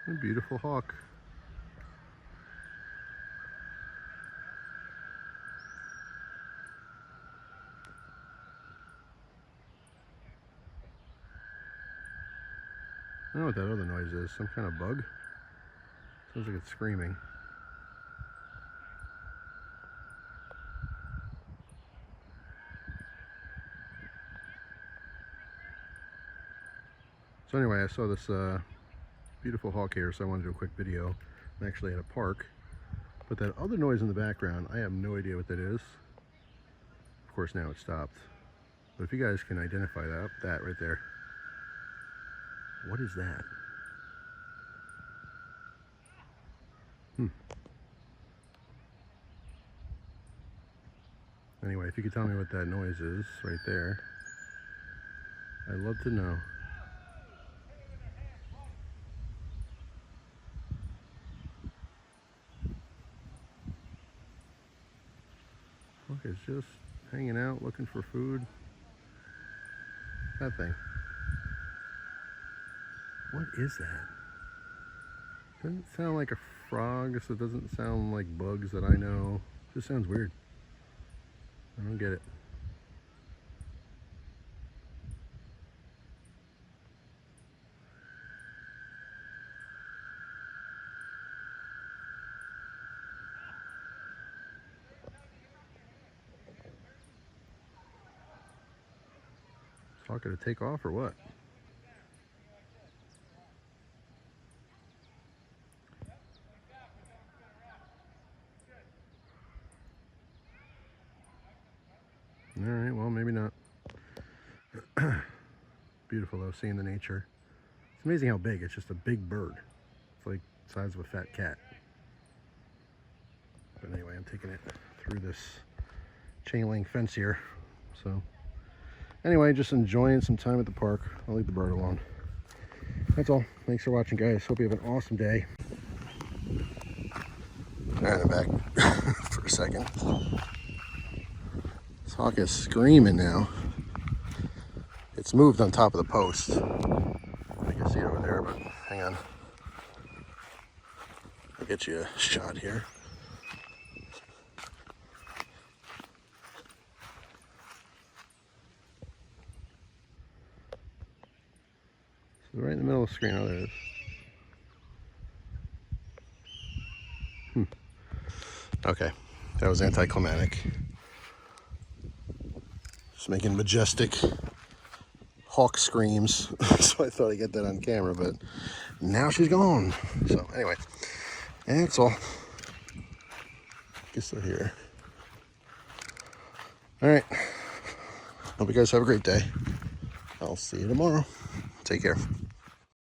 A beautiful hawk. I don't know what that other noise is. Some kind of bug? Sounds like it's screaming. So anyway, I saw this beautiful hawk here, so I wanted to do a quick video. I'm actually at a park. But that other noise in the background, I have no idea what that is. Of course, now it stopped. But if you guys can identify that right there. What is that? Anyway, if you could tell me what that noise is right there, I'd love to know. Look, it's just hanging out, looking for food. That thing. What is that? Doesn't sound like a frog, so it doesn't sound like bugs that I know. It just sounds weird. I don't get it. Is Hawk gonna take off or what? Alright, well, maybe not. Beautiful though, seeing the nature. It's amazing how big. It's just a big bird. It's like the size of a fat cat. But anyway, I'm taking it through this chain link fence here. So anyway, just enjoying some time at the park. I'll leave the bird alone. That's all. Thanks for watching, guys. Hope you have an awesome day. Alright, I'm back for a second. This hawk is screaming now. It's moved on top of the post. I can see it over there, but hang on. I'll get you a shot here. So right in the middle of the screen, oh, there it is. Okay, that was anticlimactic. Just making majestic hawk screams. So I thought I'd get that on camera, but now she's gone. So anyway, that's all. Guess they're here. All right. Hope you guys have a great day. I'll see you tomorrow. Take care.